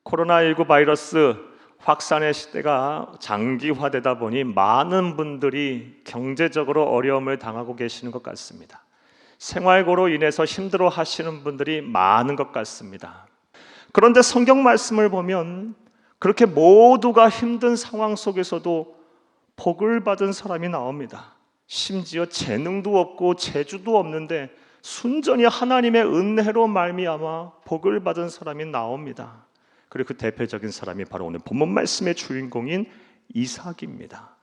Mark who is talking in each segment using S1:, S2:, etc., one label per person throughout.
S1: 코로나19 바이러스 확산의 시대가 장기화되다 보니 많은 분들이 경제적으로 어려움을 당하고 계시는 것 같습니다. 생활고로 인해서 힘들어 하시는 분들이 많은 것 같습니다. 그런데 성경 말씀을 보면 그렇게 모두가 힘든 상황 속에서도 복을 받은 사람이 나옵니다. 심지어 재능도 없고 재주도 없는데 순전히 하나님의 은혜로 말미암아 복을 받은 사람이 나옵니다. 그리고 그 대표적인 사람이 바로 오늘 본문 말씀의 주인공인 이삭입니다.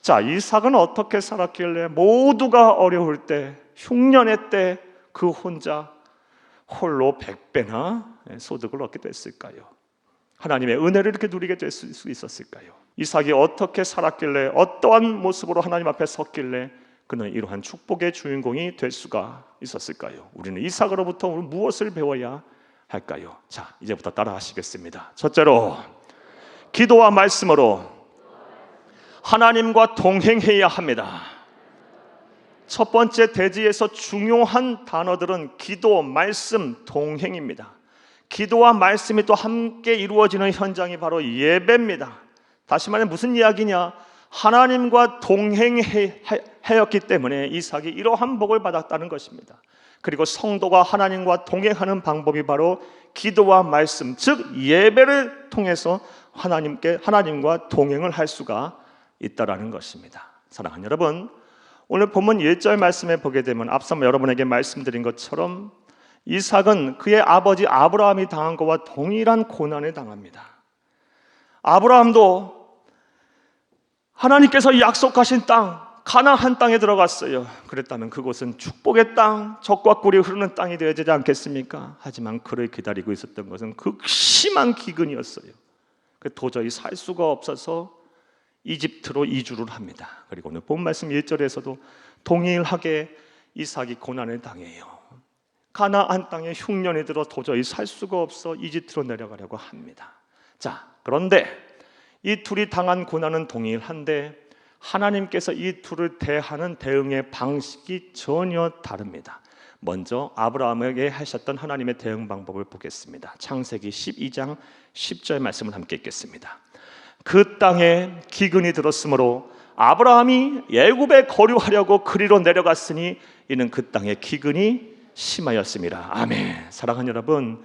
S1: 자, 이삭은 어떻게 살았길래 모두가 어려울 때, 흉년의 때 그 혼자 홀로 100배나 소득을 얻게 됐을까요? 하나님의 은혜를 이렇게 누리게 될 수 있었을까요? 이삭이 어떻게 살았길래, 어떠한 모습으로 하나님 앞에 섰길래 그는 이러한 축복의 주인공이 될 수가 있었을까요? 우리는 이삭으로부터 오늘 무엇을 배워야 할까요? 자, 이제부터 따라 하시겠습니다. 첫째로, 기도와 말씀으로 하나님과 동행해야 합니다. 첫 번째 대지에서 중요한 단어들은 기도, 말씀, 동행입니다. 기도와 말씀이 또 함께 이루어지는 현장이 바로 예배입니다. 다시 말해 무슨 이야기냐? 하나님과 동행하였기 때문에 이삭이 이러한 복을 받았다는 것입니다. 그리고 성도가 하나님과 동행하는 방법이 바로 기도와 말씀, 즉 예배를 통해서 하나님과 동행을 할 수가 있다라는 것입니다. 사랑하는 여러분, 오늘 본문 1절 말씀에 보게 되면 앞서 여러분에게 말씀드린 것처럼 이삭은 그의 아버지 아브라함이 당한 것과 동일한 고난을 당합니다. 아브라함도 하나님께서 약속하신 땅, 가나안 땅에 들어갔어요. 그랬다면 그곳은 축복의 땅, 젖과 꿀이 흐르는 땅이 되어야 되지 않겠습니까? 하지만 그를 기다리고 있었던 것은 극심한 기근이었어요. 도저히 살 수가 없어서 이집트로 이주를 합니다. 그리고 오늘 본 말씀 1절에서도 동일하게 이삭이 고난을 당해요. 가나안 땅에 흉년이 들어 도저히 살 수가 없어 이집트로 내려가려고 합니다. 자, 그런데 이 둘이 당한 고난은 동일한데 하나님께서 이 둘을 대하는 대응의 방식이 전혀 다릅니다. 먼저 아브라함에게 하셨던 하나님의 대응 방법을 보겠습니다. 창세기 12장 10절 말씀을 함께 읽겠습니다. 그 땅에 기근이 들었으므로 아브라함이 애굽에 거류하려고 그리로 내려갔으니 이는 그 땅에 기근이 심하였습니다. 아멘. 사랑하는 여러분,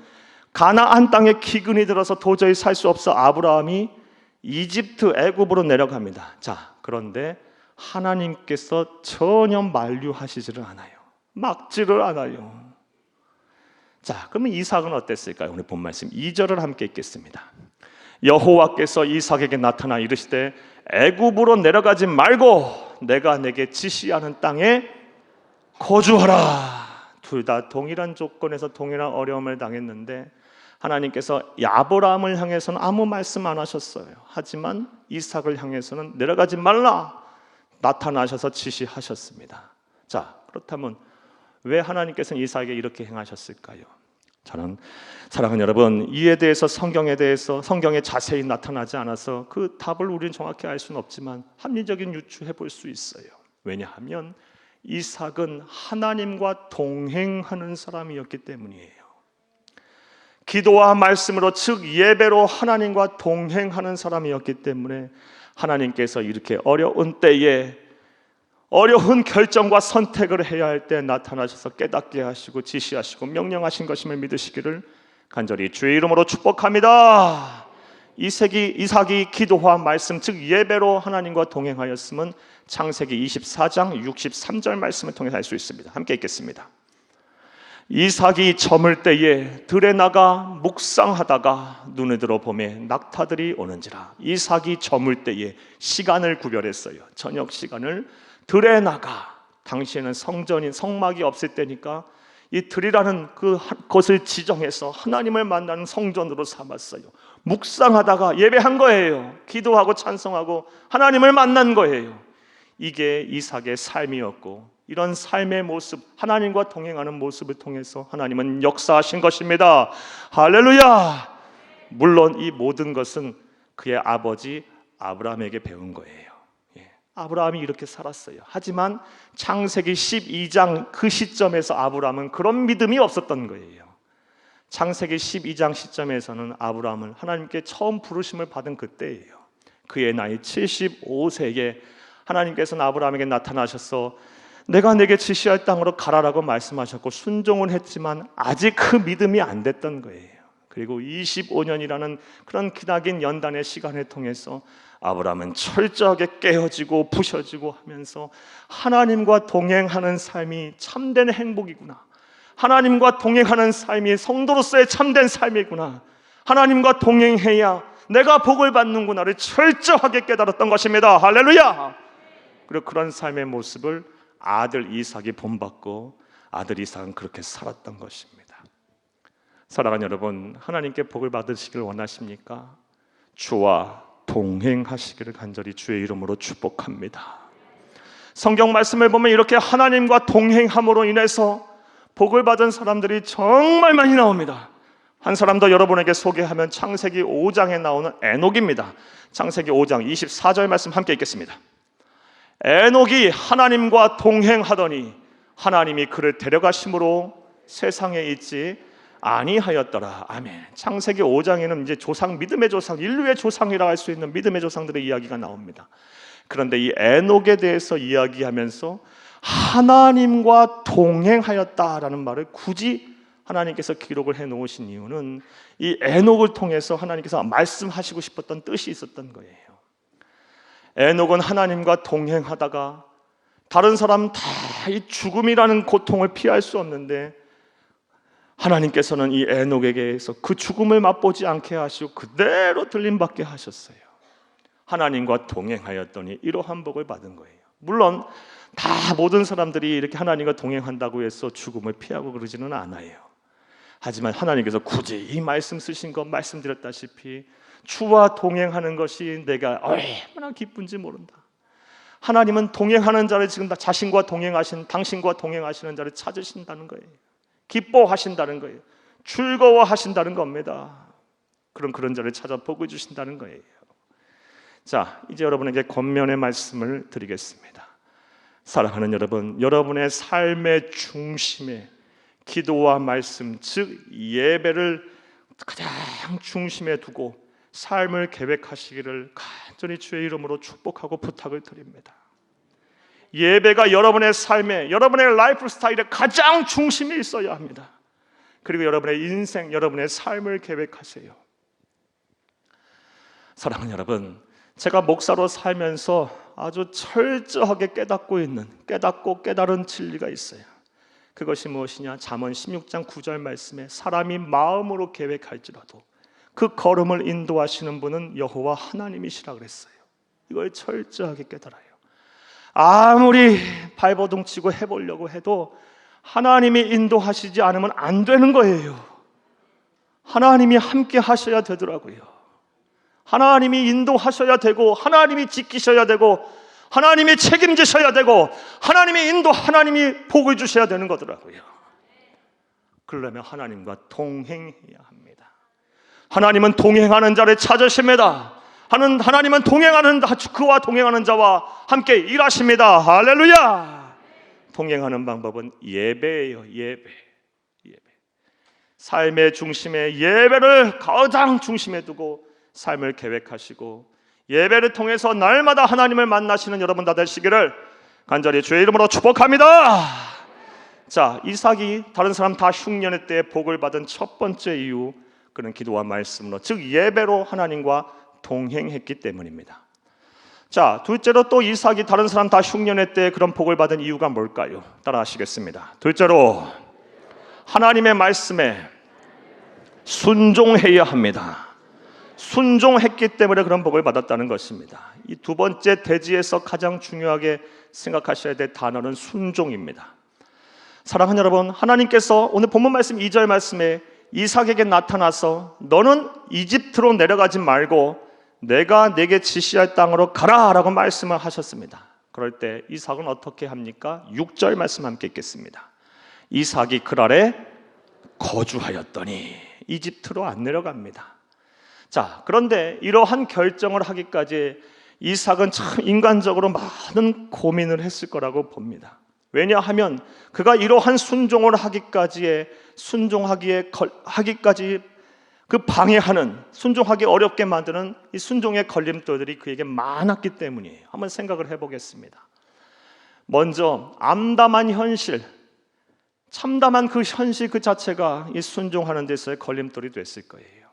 S1: 가나안 땅에 기근이 들어서 도저히 살 수 없어 아브라함이 이집트 애굽으로 내려갑니다. 자, 그런데 하나님께서 전혀 만류하시지를 않아요. 막지를 않아요. 자, 그러면 이삭은 어땠을까요? 오늘 본 말씀 2절을 함께 읽겠습니다. 여호와께서 이삭에게 나타나 이르시되 애굽으로 내려가지 말고 내가 내게 지시하는 땅에 거주하라. 둘 다 동일한 조건에서 동일한 어려움을 당했는데 하나님께서 아브라함을 향해서는 아무 말씀 안 하셨어요. 하지만 이삭을 향해서는 내려가지 말라 나타나셔서 지시하셨습니다. 자, 그렇다면 왜 하나님께서는 이삭에게 이렇게 행하셨을까요? 저는 사랑하는 여러분, 이에 대해서 성경에 자세히 나타나지 않아서 그 답을 우리는 정확히 알 수는 없지만 합리적인 유추해 볼 수 있어요. 왜냐하면 이삭은 하나님과 동행하는 사람이었기 때문이에요. 기도와 말씀으로 즉 예배로 하나님과 동행하는 사람이었기 때문에 하나님께서 이렇게 어려운 때에 어려운 결정과 선택을 해야 할 때 나타나셔서 깨닫게 하시고 지시하시고 명령하신 것임을 믿으시기를 간절히 주의 이름으로 축복합니다. 이삭이 기도와 말씀 즉 예배로 하나님과 동행하였음은 창세기 24장 63절 말씀을 통해서 알 수 있습니다. 함께 읽겠습니다. 이삭이 저물 때에 들에 나가 묵상하다가 눈을 들어 보매 낙타들이 오는지라. 이삭이 저물 때에 시간을 구별했어요. 저녁 시간을 들에 나가, 당시에는 성막이 없을 때니까 이 들이라는 그것을 지정해서 하나님을 만나는 성전으로 삼았어요. 묵상하다가 예배한 거예요. 기도하고 찬송하고 하나님을 만난 거예요. 이게 이삭의 삶이었고 이런 삶의 모습, 하나님과 동행하는 모습을 통해서 하나님은 역사하신 것입니다. 할렐루야! 물론 이 모든 것은 그의 아버지 아브라함에게 배운 거예요. 아브라함이 이렇게 살았어요. 하지만 창세기 12장 그 시점에서 아브라함은 그런 믿음이 없었던 거예요. 창세기 12장 시점에서는 아브라함을 하나님께 처음 부르심을 받은 그때예요. 그의 나이 75세에 하나님께서는 아브라함에게 나타나셔서 내가 내게 지시할 땅으로 가라라고 말씀하셨고 순종은 했지만 아직 그 믿음이 안 됐던 거예요. 그리고 25년이라는 그런 기나긴 연단의 시간을 통해서 아브라함은 철저하게 깨어지고 부셔지고 하면서 하나님과 동행하는 삶이 참된 행복이구나, 하나님과 동행하는 삶이 성도로서의 참된 삶이구나, 하나님과 동행해야 내가 복을 받는구나를 철저하게 깨달았던 것입니다. 할렐루야. 그리고 그런 삶의 모습을 아들 이삭이 본받고 아들 이삭은 그렇게 살았던 것입니다. 사랑하는 여러분, 하나님께 복을 받으시길 원하십니까? 주와 동행하시기를 간절히 주의 이름으로 축복합니다. 성경 말씀을 보면 이렇게 하나님과 동행함으로 인해서 복을 받은 사람들이 정말 많이 나옵니다. 한 사람 더 여러분에게 소개하면 창세기 5장에 나오는 에녹입니다. 창세기 5장 24절 말씀 함께 읽겠습니다. 에녹이 하나님과 동행하더니 하나님이 그를 데려가심으로 세상에 있지 아니하였더라. 아멘. 창세기 5장에는 이제 조상, 믿음의 조상, 인류의 조상이라 할 수 있는 믿음의 조상들의 이야기가 나옵니다. 그런데 이 에녹에 대해서 이야기하면서 하나님과 동행하였다라는 말을 굳이 하나님께서 기록을 해 놓으신 이유는 이 에녹을 통해서 하나님께서 말씀하시고 싶었던 뜻이 있었던 거예요. 에녹은 하나님과 동행하다가 다른 사람 다 이 죽음이라는 고통을 피할 수 없는데 하나님께서는 이 에녹에게서 그 죽음을 맛보지 않게 하시고 그대로 들림받게 하셨어요. 하나님과 동행하였더니 이러한 복을 받은 거예요. 물론 다 모든 사람들이 이렇게 하나님과 동행한다고 해서 죽음을 피하고 그러지는 않아요. 하지만 하나님께서 굳이 이 말씀 쓰신 것 말씀드렸다시피 주와 동행하는 것이 내가 얼마나 기쁜지 모른다. 하나님은 동행하는 자를 지금 다 자신과 동행하신, 당신과 동행하시는 자를 찾으신다는 거예요. 기뻐하신다는 거예요. 즐거워하신다는 겁니다. 그런 자를 찾아 복을 주신다는 거예요. 자, 이제 여러분에게 권면의 말씀을 드리겠습니다. 사랑하는 여러분, 여러분의 삶의 중심에 기도와 말씀, 즉 예배를 가장 중심에 두고 삶을 계획하시기를 간절히 주의 이름으로 축복하고 부탁을 드립니다. 예배가 여러분의 삶에, 여러분의 라이프 스타일의 가장 중심에 있어야 합니다. 그리고 여러분의 인생, 여러분의 삶을 계획하세요. 사랑하는 여러분, 제가 목사로 살면서 아주 철저하게 깨닫고 깨달은 진리가 있어요. 그것이 무엇이냐? 잠언 16장 9절 말씀에 사람이 마음으로 계획할지라도 그 걸음을 인도하시는 분은 여호와 하나님이시라 그랬어요. 이걸 철저하게 깨달아요. 아무리 발버둥 치고 해보려고 해도 하나님이 인도하시지 않으면 안 되는 거예요. 하나님이 함께 하셔야 되더라고요. 하나님이 인도하셔야 되고, 하나님이 지키셔야 되고, 하나님이 책임지셔야 되고, 하나님이 하나님이 복을 주셔야 되는 거더라고요. 그러려면 하나님과 동행해야 합니다. 하나님은 동행하는 자를 찾으십니다. 하나님은 그와 동행하는 자와 함께 일하십니다. 할렐루야. 동행하는 방법은 예배예요. 예배. 삶의 중심에 예배를 가장 중심에 두고 삶을 계획하시고 예배를 통해서 날마다 하나님을 만나시는 여러분 다 되시기를 간절히 주의 이름으로 축복합니다. 자, 이삭이 다른 사람 다 흉년의 때에 복을 받은 첫 번째 이유, 그는 기도와 말씀으로, 즉 예배로 하나님과 동행했기 때문입니다. 자, 둘째로 또 이삭이 다른 사람 다 흉년의 때에 그런 복을 받은 이유가 뭘까요? 따라 하시겠습니다. 둘째로 하나님의 말씀에 순종해야 합니다. 순종했기 때문에 그런 복을 받았다는 것입니다. 이 두 번째 대지에서 가장 중요하게 생각하셔야 될 단어는 순종입니다. 사랑하는 여러분, 하나님께서 오늘 본문 말씀 2절 말씀에 이삭에게 나타나서 너는 이집트로 내려가지 말고 내가 내게 지시할 땅으로 가라 라고 말씀을 하셨습니다. 그럴 때 이삭은 어떻게 합니까? 6절 말씀 함께 읽겠습니다. 이삭이 그랄에 거주하였더니 이집트로 안 내려갑니다. 자, 그런데 이러한 결정을 하기까지 이삭은 참 인간적으로 많은 고민을 했을 거라고 봅니다. 왜냐하면 그가 이러한 순종을 하기까지 그 방해하는, 순종하기 어렵게 만드는 이 순종의 걸림돌들이 그에게 많았기 때문이에요. 한번 생각을 해보겠습니다. 먼저 암담한 현실, 참담한 그 현실 그 자체가 이 순종하는 데서의 걸림돌이 됐을 거예요.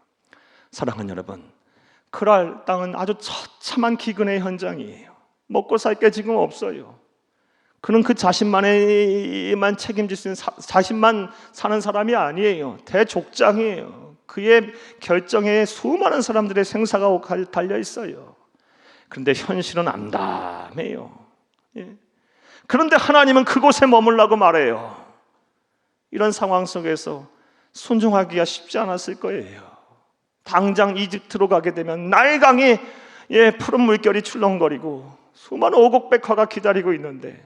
S1: 사랑하는 여러분, 그랄 땅은 아주 처참한 기근의 현장이에요. 먹고 살 게 지금 없어요. 그는 그 자신만에만 책임질 수 있는, 자신만 사는 사람이 아니에요. 대족장이에요. 그의 결정에 수많은 사람들의 생사가 달려 있어요. 그런데 현실은 암담해요. 예. 그런데 하나님은 그곳에 머물라고 말해요. 이런 상황 속에서 순종하기가 쉽지 않았을 거예요. 당장 이집트로 가게 되면 나일강이 푸른 물결이 출렁거리고 수많은 오곡백화가 기다리고 있는데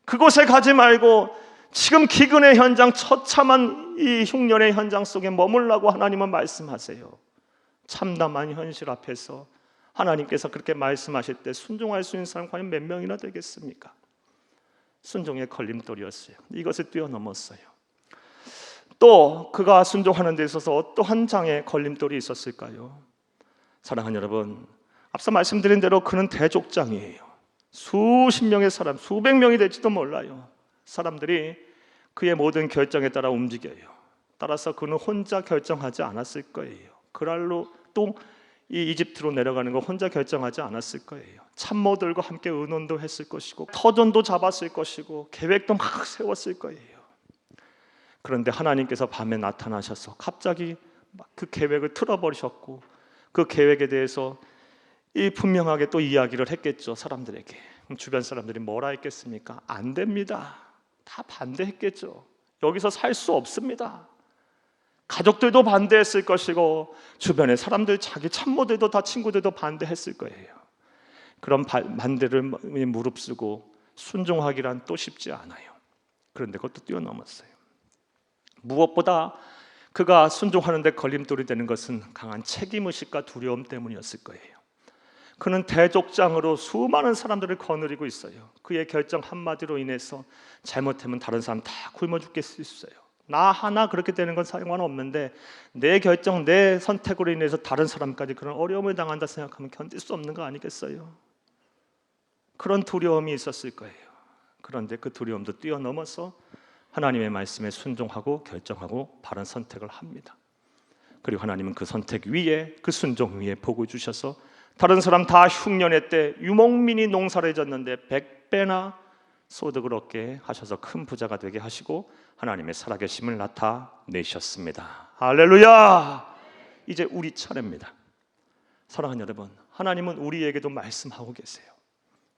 S1: 그곳에 가지 말고 지금 기근의 현장, 처참한 이 흉년의 현장 속에 머물라고 하나님은 말씀하세요. 참담한 현실 앞에서 하나님께서 그렇게 말씀하실 때 순종할 수 있는 사람 과연 몇 명이나 되겠습니까? 순종의 걸림돌이었어요. 이것을 뛰어넘었어요. 또 그가 순종하는 데 있어서 어떠한 장의 걸림돌이 있었을까요? 사랑하는 여러분, 앞서 말씀드린 대로 그는 대족장이에요. 수십 명의 사람, 수백 명이 될지도 몰라요. 사람들이 그의 모든 결정에 따라 움직여요. 따라서 그는 혼자 결정하지 않았을 거예요. 그랄로 또 이 이집트로 내려가는 거 혼자 결정하지 않았을 거예요. 참모들과 함께 의논도 했을 것이고 터전도 잡았을 것이고 계획도 막 세웠을 거예요. 그런데 하나님께서 밤에 나타나셔서 갑자기 그 계획을 틀어버리셨고 그 계획에 대해서 분명하게 또 이야기를 했겠죠. 사람들에게. 주변 사람들이 뭐라 했겠습니까? 안 됩니다. 다 반대했겠죠. 여기서 살 수 없습니다. 가족들도 반대했을 것이고 주변의 사람들, 자기 참모들도 다 친구들도 반대했을 거예요. 그런 반대를 무릅쓰고 순종하기란 또 쉽지 않아요. 그런데 그것도 뛰어넘었어요. 무엇보다 그가 순종하는 데 걸림돌이 되는 것은 강한 책임의식과 두려움 때문이었을 거예요. 그는 대족장으로 수많은 사람들을 거느리고 있어요. 그의 결정 한마디로 인해서 잘못하면 다른 사람 다 굶어 죽게 수 있어요. 나 하나 그렇게 되는 건 상관없는데 내 결정, 내 선택으로 인해서 다른 사람까지 그런 어려움을 당한다 생각하면 견딜 수 없는 거 아니겠어요? 그런 두려움이 있었을 거예요. 그런데 그 두려움도 뛰어넘어서 하나님의 말씀에 순종하고 결정하고 바른 선택을 합니다. 그리고 하나님은 그 선택 위에, 그 순종 위에 복을 주셔서 다른 사람 다 흉년의 때 유목민이 농사를 졌는데 100배나 소득을 얻게 하셔서 큰 부자가 되게 하시고 하나님의 살아계심을 나타내셨습니다. 할렐루야! 이제 우리 차례입니다. 사랑하는 여러분, 하나님은 우리에게도 말씀하고 계세요.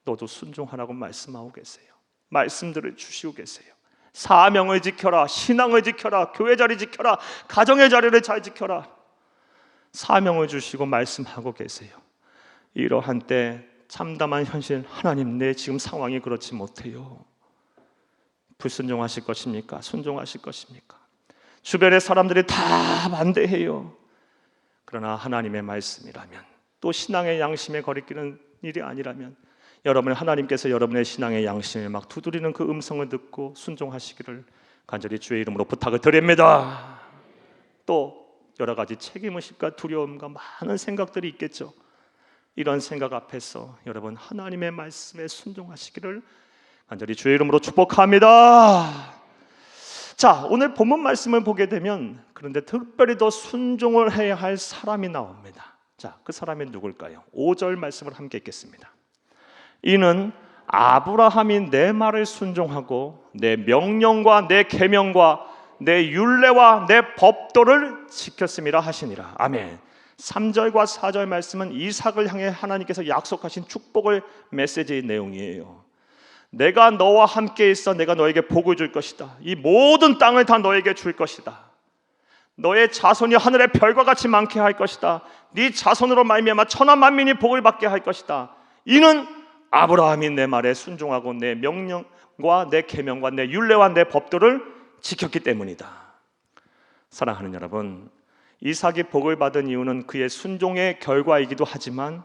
S1: 너도 순종하라고 말씀하고 계세요. 말씀들을 주시고 계세요. 사명을 지켜라, 신앙을 지켜라, 교회 자리 지켜라, 가정의 자리를 잘 지켜라. 사명을 주시고 말씀하고 계세요. 이러한 때 참담한 현실, 하나님 내 지금 상황이 그렇지 못해요. 불순종하실 것입니까? 순종하실 것입니까? 주변의 사람들이 다 반대해요. 그러나 하나님의 말씀이라면, 또 신앙의 양심에 거리끼는 일이 아니라면 여러분, 하나님께서 여러분의 신앙의 양심을 막 두드리는 그 음성을 듣고 순종하시기를 간절히 주의 이름으로 부탁을 드립니다. 또 여러 가지 책임의식과 두려움과 많은 생각들이 있겠죠. 이런 생각 앞에서 여러분 하나님의 말씀에 순종하시기를 간절히 주의 이름으로 축복합니다. 자, 오늘 본문 말씀을 보게 되면 그런데 특별히 더 순종을 해야 할 사람이 나옵니다. 자, 그 사람이 누굴까요? 5절 말씀을 함께 읽겠습니다. 이는 아브라함이 내 말을 순종하고 내 명령과 내 계명과 내 율례와 내 법도를 지켰음이라 하시니라. 아멘. 3절과 4절 말씀은 이삭을 향해 하나님께서 약속하신 축복을 메시지의 내용이에요. 내가 너와 함께 있어 내가 너에게 복을 줄 것이다. 이 모든 땅을 다 너에게 줄 것이다. 너의 자손이 하늘의 별과 같이 많게 할 것이다. 네 자손으로 말미암아 천하 만민이 복을 받게 할 것이다. 이는 아브라함이 내 말에 순종하고 내 명령과 내 계명과 내 율례와 내 법도를 지켰기 때문이다. 사랑하는 여러분, 이삭이 복을 받은 이유는 그의 순종의 결과이기도 하지만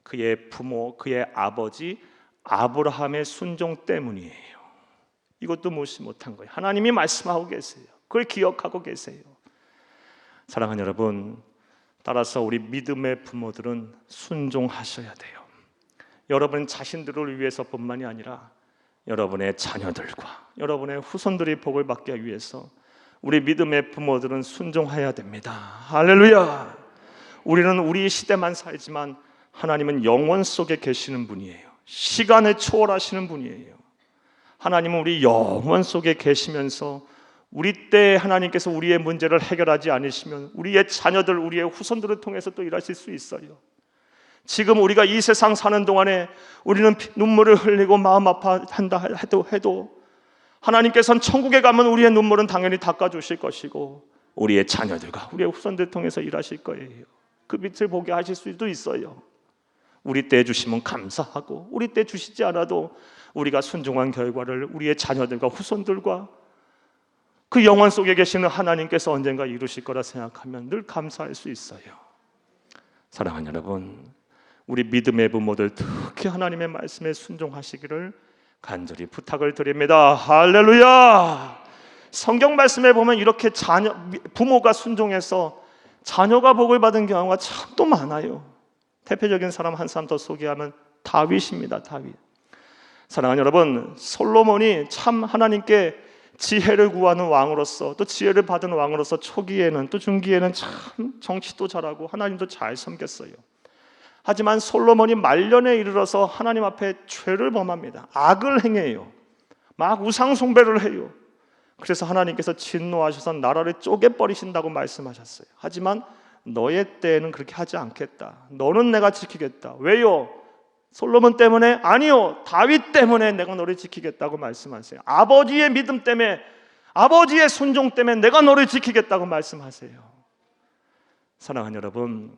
S1: 그의 부모, 그의 아버지 아브라함의 순종 때문이에요. 이것도 무시 못한 거예요. 하나님이 말씀하고 계세요. 그걸 기억하고 계세요. 사랑하는 여러분, 따라서 우리 믿음의 부모들은 순종하셔야 돼요. 여러분 자신들을 위해서뿐만이 아니라 여러분의 자녀들과 여러분의 후손들이 복을 받기 위해서 우리 믿음의 부모들은 순종해야 됩니다. 할렐루야. 우리는 우리 시대만 살지만 하나님은 영원 속에 계시는 분이에요. 시간을 초월하시는 분이에요. 하나님은 우리 영원 속에 계시면서 우리 때 하나님께서 우리의 문제를 해결하지 않으시면 우리의 자녀들, 우리의 후손들을 통해서 또 일하실 수 있어요. 지금 우리가 이 세상 사는 동안에 우리는 눈물을 흘리고 마음 아파한다 해도 하나님께서는 천국에 가면 우리의 눈물은 당연히 닦아주실 것이고 우리의 자녀들과 우리의 후손들을 통해서 일하실 거예요. 그 빛을 보게 하실 수도 있어요. 우리 때 주시면 감사하고 우리 때 주시지 않아도 우리가 순종한 결과를 우리의 자녀들과 후손들과 그 영원 속에 계시는 하나님께서 언젠가 이루실 거라 생각하면 늘 감사할 수 있어요. 사랑하는 여러분, 우리 믿음의 부모들 특히 하나님의 말씀에 순종하시기를 간절히 부탁을 드립니다. 할렐루야. 성경 말씀에 보면 이렇게 부모가 순종해서 자녀가 복을 받은 경우가 참 또 많아요. 대표적인 사람 한 사람 더 소개하면 다윗입니다. 다윗. 사랑하는 여러분, 솔로몬이 참 하나님께 지혜를 구하는 왕으로서 또 지혜를 받은 왕으로서 초기에는 또 중기에는 참 정치도 잘하고 하나님도 잘 섬겼어요. 하지만 솔로몬이 말년에 이르러서 하나님 앞에 죄를 범합니다. 악을 행해요. 막 우상 숭배를 해요. 그래서 하나님께서 진노하셔서 나라를 쪼개버리신다고 말씀하셨어요. 하지만 너의 때에는 그렇게 하지 않겠다. 너는 내가 지키겠다. 왜요? 솔로몬 때문에? 아니요, 다윗 때문에 내가 너를 지키겠다고 말씀하세요. 아버지의 믿음 때문에, 아버지의 순종 때문에 내가 너를 지키겠다고 말씀하세요. 사랑하는 여러분,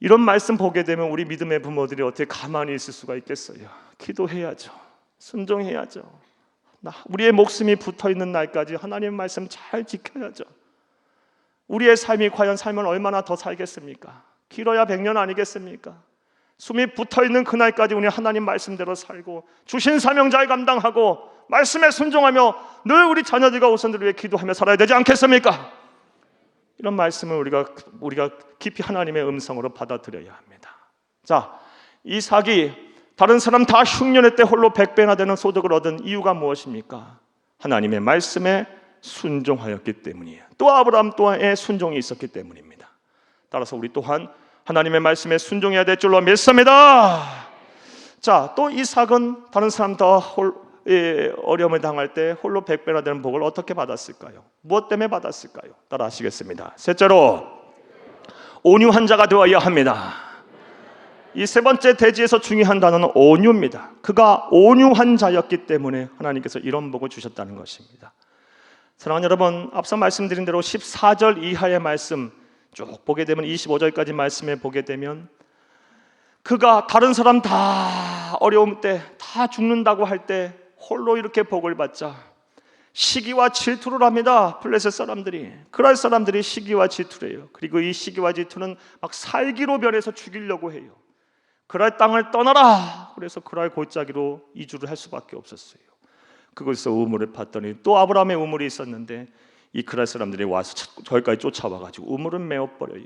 S1: 이런 말씀 보게 되면 우리 믿음의 부모들이 어떻게 가만히 있을 수가 있겠어요? 기도해야죠. 순종해야죠. 우리의 목숨이 붙어있는 날까지 하나님의 말씀 잘 지켜야죠. 우리의 삶이 과연 삶을 얼마나 더 살겠습니까? 길어야 100년 아니겠습니까? 숨이 붙어있는 그날까지 우리 하나님 말씀대로 살고 주신 사명 잘 감당하고 말씀에 순종하며 늘 우리 자녀들과 후손들을 위해 기도하며 살아야 되지 않겠습니까? 이런 말씀을 우리가 깊이 하나님의 음성으로 받아들여야 합니다. 자, 이삭이 다른 사람 다 흉년의 때 홀로 100배나 되는 소득을 얻은 이유가 무엇입니까? 하나님의 말씀에 순종하였기 때문이에요. 또 아브라함 또한의 순종이 있었기 때문입니다. 따라서 우리 또한 하나님의 말씀에 순종해야 될 줄로 믿습니다. 자, 또 이삭은 다른 사람 더 어려움을 당할 때 홀로 100배나 되는 복을 어떻게 받았을까요? 무엇 때문에 받았을까요? 따라 하시겠습니다. 셋째로 온유한 자가 되어야 합니다. 이 세 번째 대지에서 중요한 단어는 온유입니다. 그가 온유한 자였기 때문에 하나님께서 이런 복을 주셨다는 것입니다. 사랑하는 여러분, 앞서 말씀드린 대로 14절 이하의 말씀 쭉 보게 되면 25절까지 말씀에 보게 되면 그가 다른 사람 다 어려움 때 다 죽는다고 할 때 홀로 이렇게 복을 받자 시기와 질투를 합니다. 블레셋 사람들이, 그랄 사람들이 시기와 질투를 해요. 그리고 이 시기와 질투는 막 살기로 변해서 죽이려고 해요. 그랄 땅을 떠나라. 그래서 그랄 골짜기로 이주를 할 수밖에 없었어요. 그곳에서 우물을 팠더니 또 아브라함의 우물이 있었는데 이 그랄 사람들이 와서 저기까지 쫓아와가지고 우물을 메워버려요.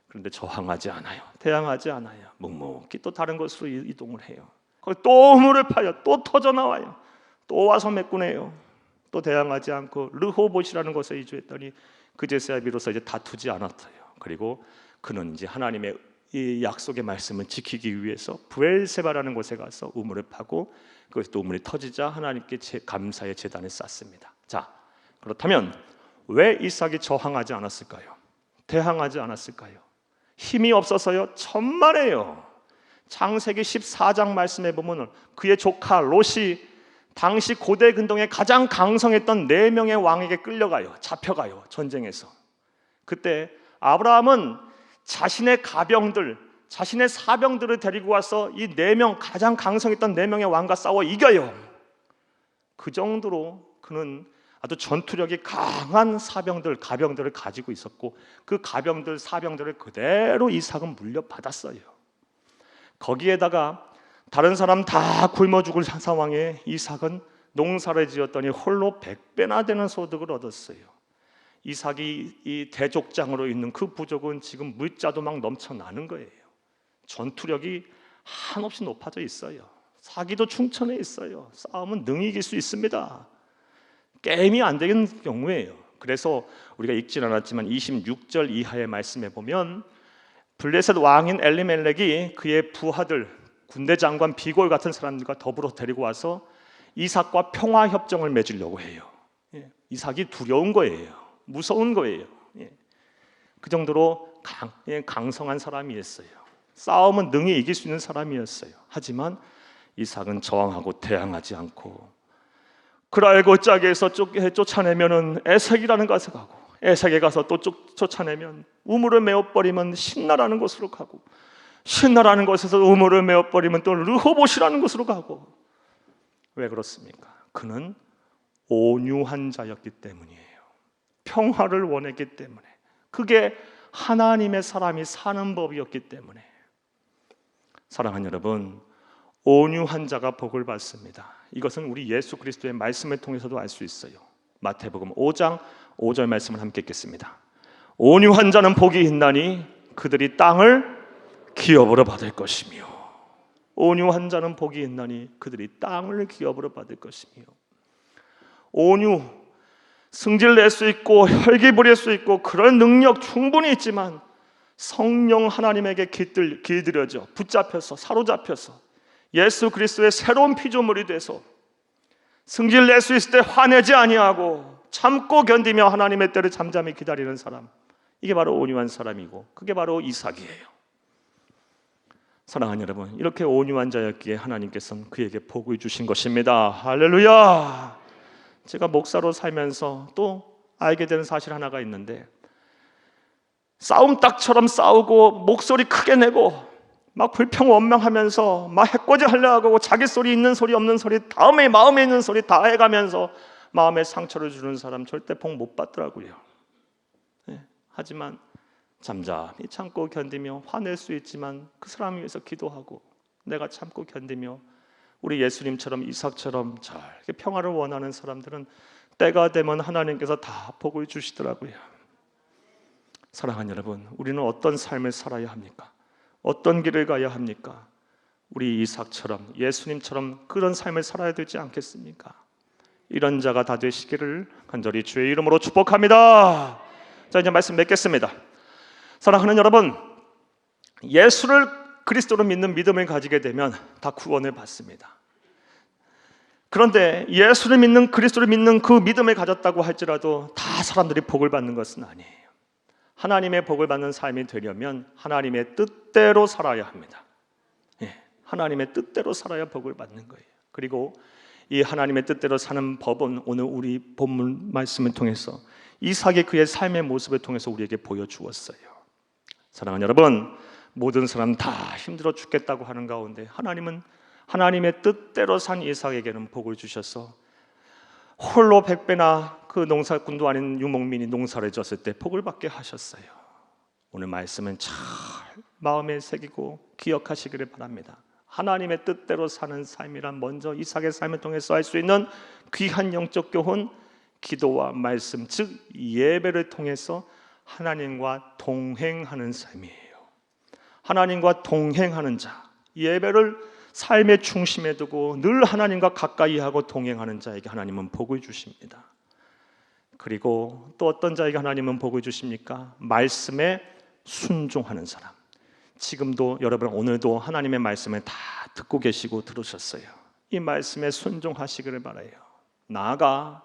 S1: 그런데 저항하지 않아요. 대항하지 않아요. 묵묵히 또 다른 곳으로 이동을 해요. 거기 또 우물을 파요. 또 터져나와요. 또 와서 메꾸네요. 또 대항하지 않고 르호봇이라는 곳에 이주했더니 그제서야 비로소 이제 다투지 않았어요. 그리고 그는 이제 하나님의 이 약속의 말씀을 지키기 위해서 브엘세바라는 곳에 가서 우물을 파고 그것이 또 우물이 터지자 하나님께 감사의 제단을 쌓습니다. 자, 그렇다면 왜 이삭이 저항하지 않았을까요? 대항하지 않았을까요? 힘이 없어서요? 천만에요. 창세기 14장 말씀에 보면 그의 조카 롯이 당시 고대 근동에 가장 강성했던 4명의 왕에게 끌려가요. 잡혀가요. 전쟁에서. 그때 아브라함은 자신의 가병들, 자신의 사병들을 데리고 와서 이 4명, 가장 강성했던 4명의 왕과 싸워 이겨요. 그 정도로 그는 아주 전투력이 강한 사병들, 가병들을 가지고 있었고 그 가병들, 사병들을 그대로 이삭은 물려받았어요. 거기에다가 다른 사람 다 굶어 죽을 상황에 이삭은 농사를 지었더니 홀로 100배나 되는 소득을 얻었어요. 이삭이 이 대족장으로 있는 그 부족은 지금 물자도 막 넘쳐나는 거예요. 전투력이 한없이 높아져 있어요. 사기도 충천해 있어요. 싸움은 능히 이길 수 있습니다. 게임이 안 되는 경우예요. 그래서 우리가 읽진 않았지만 26절 이하의 말씀에 보면 블레셋 왕인 엘리멜렉이 그의 부하들, 군대 장관 비골 같은 사람들과 더불어 데리고 와서 이삭과 평화 협정을 맺으려고 해요. 이삭이 두려운 거예요. 무서운 거예요. 그 정도로 강성한 사람이었어요. 싸움은 능히 이길 수 있는 사람이었어요. 하지만 이삭은 저항하고 대항하지 않고 그랄 골짜기에서 쫓아내면은 에색이라는 곳에 가고 에색에 가서 또 쫓아내면 우물을 메어버리면 신나라는 곳으로 가고 신나라는 곳에서 우물을 메어버리면 또 르호봇이라는 곳으로 가고. 왜 그렇습니까? 그는 온유한 자였기 때문이에요. 평화를 원했기 때문에, 그게 하나님의 사람이 사는 법이었기 때문에. 사랑하는 여러분, 온유한 자가 복을 받습니다. 이것은 우리 예수 그리스도의 말씀을 통해서도 알 수 있어요. 마태복음 5장 5절 말씀을 함께 읽겠습니다. 온유한 자는 복이 있나니 그들이 땅을 기업으로 받을 것이며. 온유한 자는 복이 있나니 그들이 땅을 기업으로 받을 것이며. 온유, 승질 낼 수 있고 혈기 부릴 수 있고 그런 능력 충분히 있지만 성령 하나님에게 길들여져 붙잡혀서 사로잡혀서 예수 그리스도의 새로운 피조물이 돼서 승질 낼 수 있을 때 화내지 아니하고 참고 견디며 하나님의 때를 잠잠히 기다리는 사람, 이게 바로 온유한 사람이고 그게 바로 이삭이에요. 사랑하는 여러분, 이렇게 온유한 자였기에 하나님께서는 그에게 복을 주신 것입니다. 할렐루야. 제가 목사로 살면서 또 알게 되는 사실 하나가 있는데, 싸움닭처럼 싸우고 목소리 크게 내고 막 불평원명하면서 막 해코지 하려 하고 자기 소리 있는 소리 없는 소리 다음에 마음에 있는 소리 다 해가면서 마음에 상처를 주는 사람 절대 복 못 받더라고요. 하지만 잠잠히 참고 견디며 화낼 수 있지만 그 사람을 위해서 기도하고 내가 참고 견디며 우리 예수님처럼 이삭처럼 이렇게 평화를 원하는 사람들은 때가 되면 하나님께서 다 복을 주시더라고요. 사랑하는 여러분, 우리는 어떤 삶을 살아야 합니까? 어떤 길을 가야 합니까? 우리 이삭처럼 예수님처럼 그런 삶을 살아야 되지 않겠습니까? 이런 자가 다 되시기를 간절히 주의 이름으로 축복합니다. 자, 이제 말씀 맺겠습니다. 사랑하는 여러분, 예수를 그리스도로 믿는 믿음을 가지게 되면 다 구원을 받습니다. 그런데 예수를 믿는, 그리스도를 믿는 그 믿음을 가졌다고 할지라도 다 사람들이 복을 받는 것은 아니에요. 하나님의 복을 받는 삶이 되려면 하나님의 뜻대로 살아야 합니다. 하나님의 뜻대로 살아야 복을 받는 거예요. 그리고 이 하나님의 뜻대로 사는 법은 오늘 우리 본문 말씀을 통해서 이삭이 그의 삶의 모습을 통해서 우리에게 보여주었어요. 사랑하는 여러분, 모든 사람 다 힘들어 죽겠다고 하는 가운데 하나님은 하나님의 뜻대로 산 이삭에게는 복을 주셔서 홀로 100배나 그 농사꾼도 아닌 유목민이 농사를 졌을 때 복을 받게 하셨어요. 오늘 말씀은 잘 마음에 새기고 기억하시기를 바랍니다. 하나님의 뜻대로 사는 삶이란 먼저 이삭의 삶을 통해서 할 수 있는 귀한 영적 교훈, 기도와 말씀, 즉 예배를 통해서 하나님과 동행하는 삶이에요. 하나님과 동행하는 자, 예배를 삶의 중심에 두고 늘 하나님과 가까이 하고 동행하는 자에게 하나님은 복을 주십니다. 그리고 또 어떤 자에게 하나님은 복을 주십니까? 말씀에 순종하는 사람. 지금도 여러분 오늘도 하나님의 말씀을 다 듣고 계시고 들으셨어요. 이 말씀에 순종하시기를 바라요. 나아가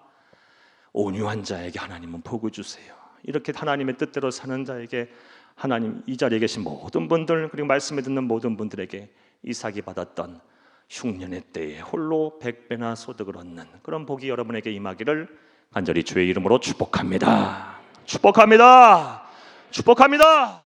S1: 온유한 자에게 하나님은 복을 주세요. 이렇게 하나님의 뜻대로 사는 자에게 하나님, 이 자리에 계신 모든 분들, 그리고 말씀을 듣는 모든 분들에게 이삭이 받았던 흉년의 때에 홀로 100배나 소득을 얻는 그런 복이 여러분에게 임하기를 간절히 주의 이름으로 축복합니다. 축복합니다. 축복합니다.